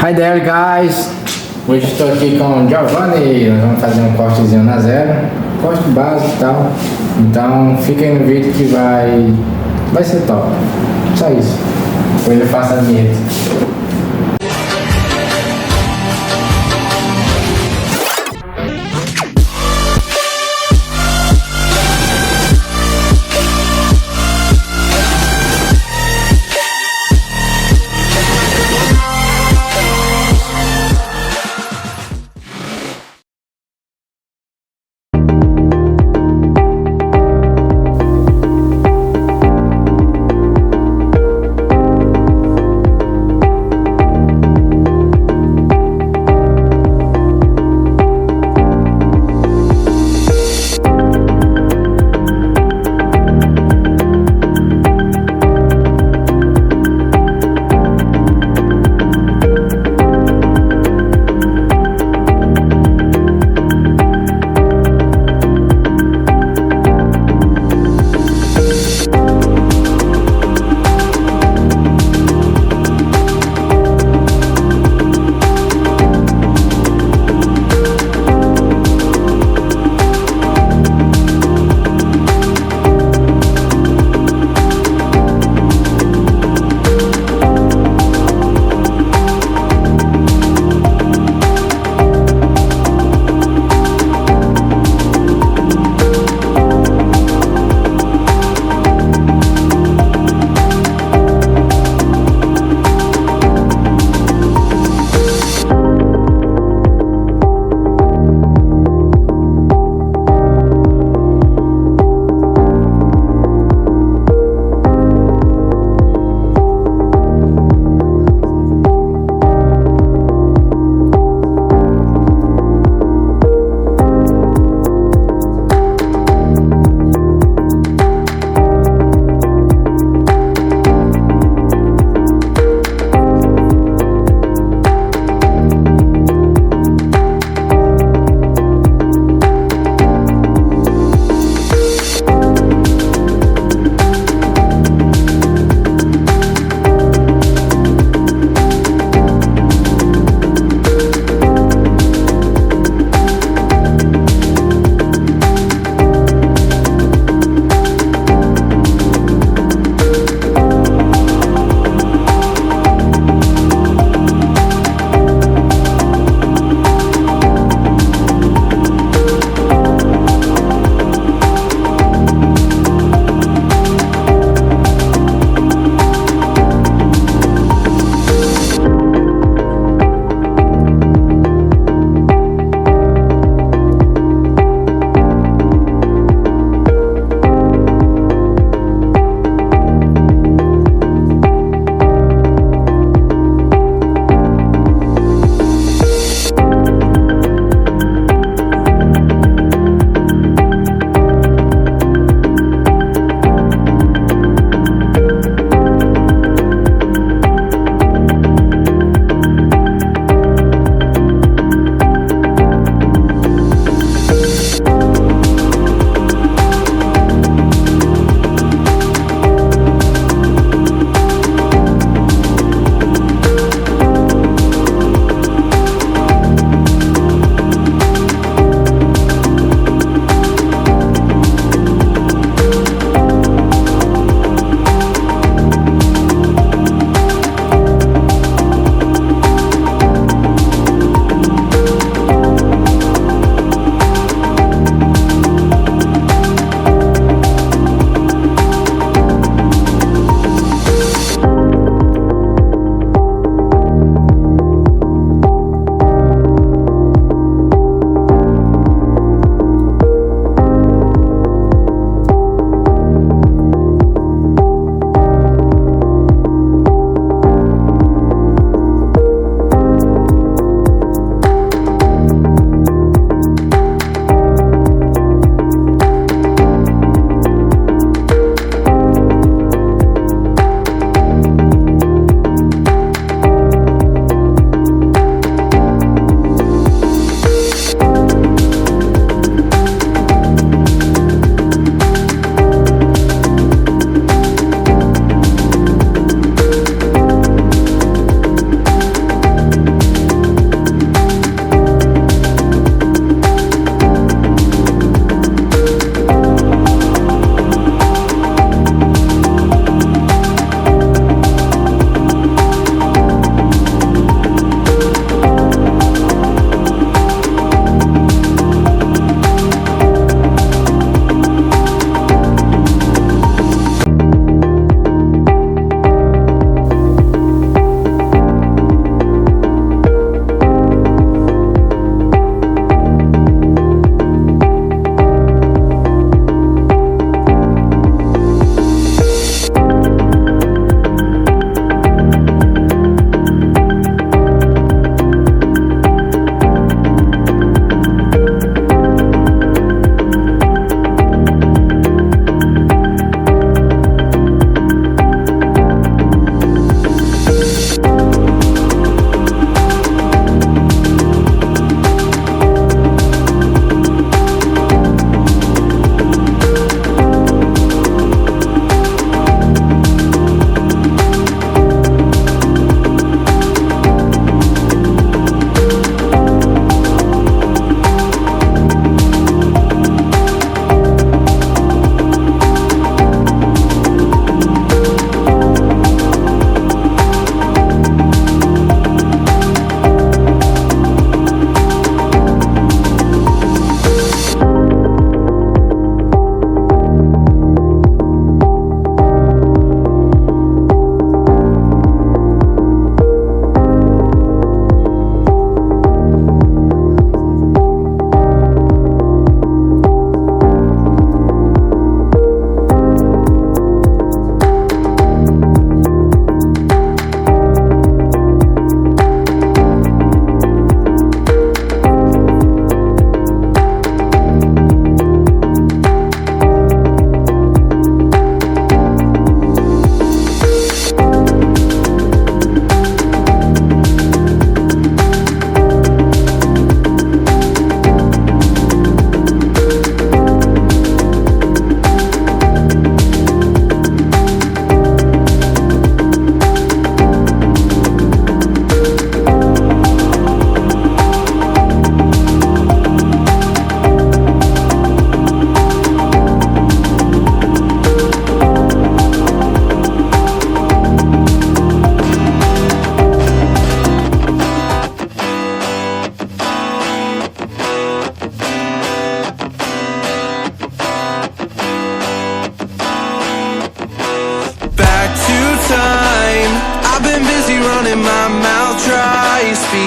Hi there guys! Hoje estou aqui com o Giovanni, nós vamos fazer um cortezinho na zero, corte básico e tal. Então fiquem no vídeo que vai ser top. Só isso. Depois eu faço a vinheta.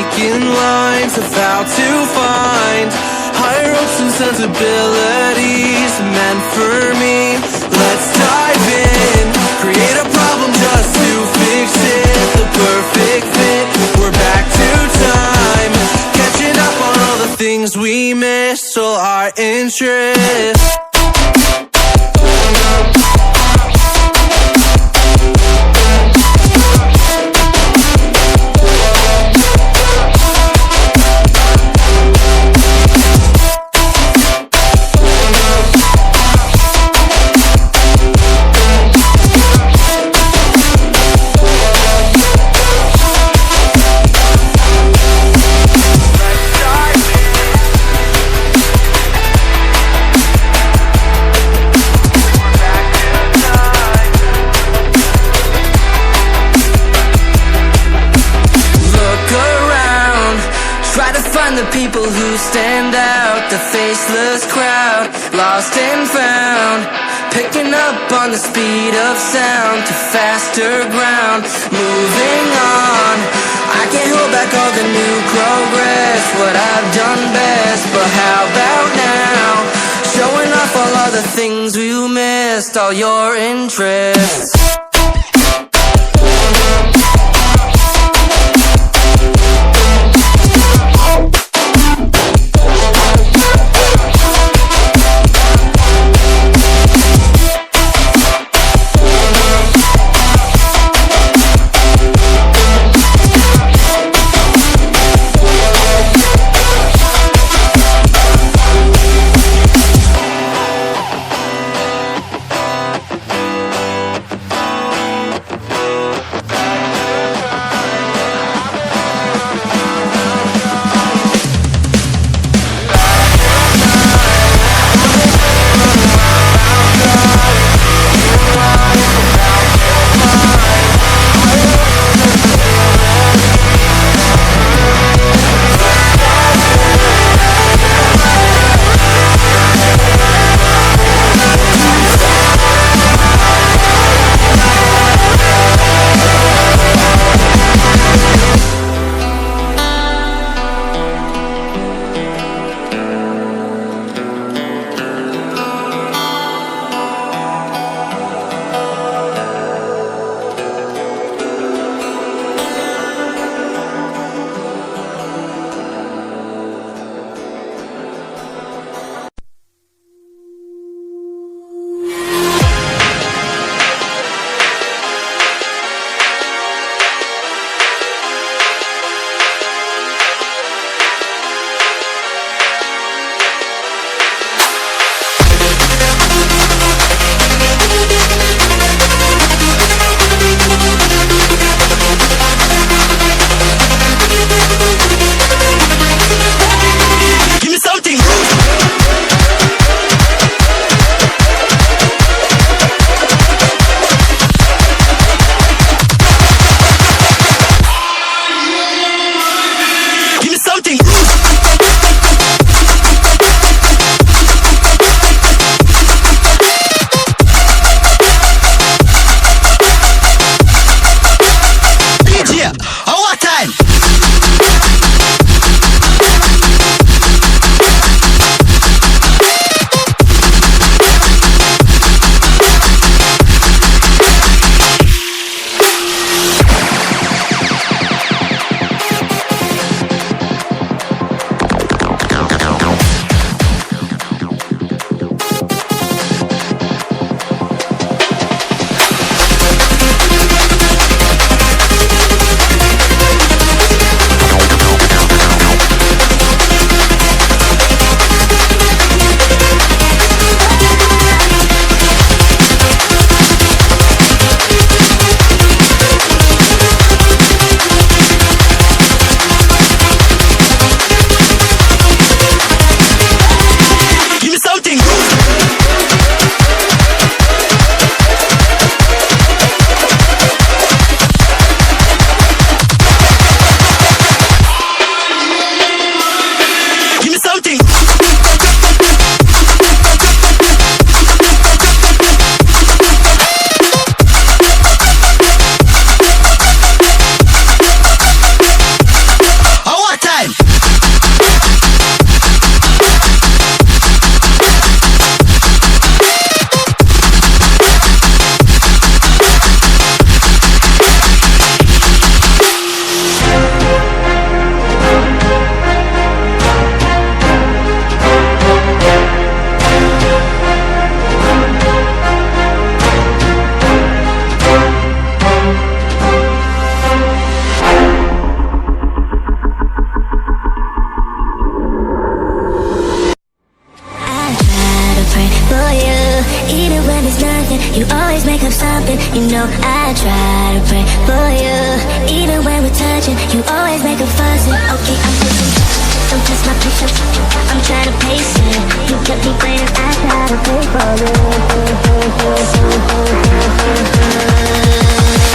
making lines of how to find higher hopes and sensibilities meant for me. Let's dive in, create a problem just to fix it. The perfect fit, we're back to time, catching up on all the things we missed, all our interests. The people who stand out, the faceless crowd, lost and found, picking up on the speed of sound to faster ground, moving on. I can't hold back all the new progress, what I've done best, but how about now, showing off all of the things we missed, all your interests. something, you know I try to pray for you. Even when we're touching, you always make a fuss. Okay, I'm pushing, don't test my patience, I'm trying to pace it. You kept me waiting, I try to pray for you.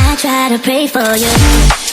I try to pray for you.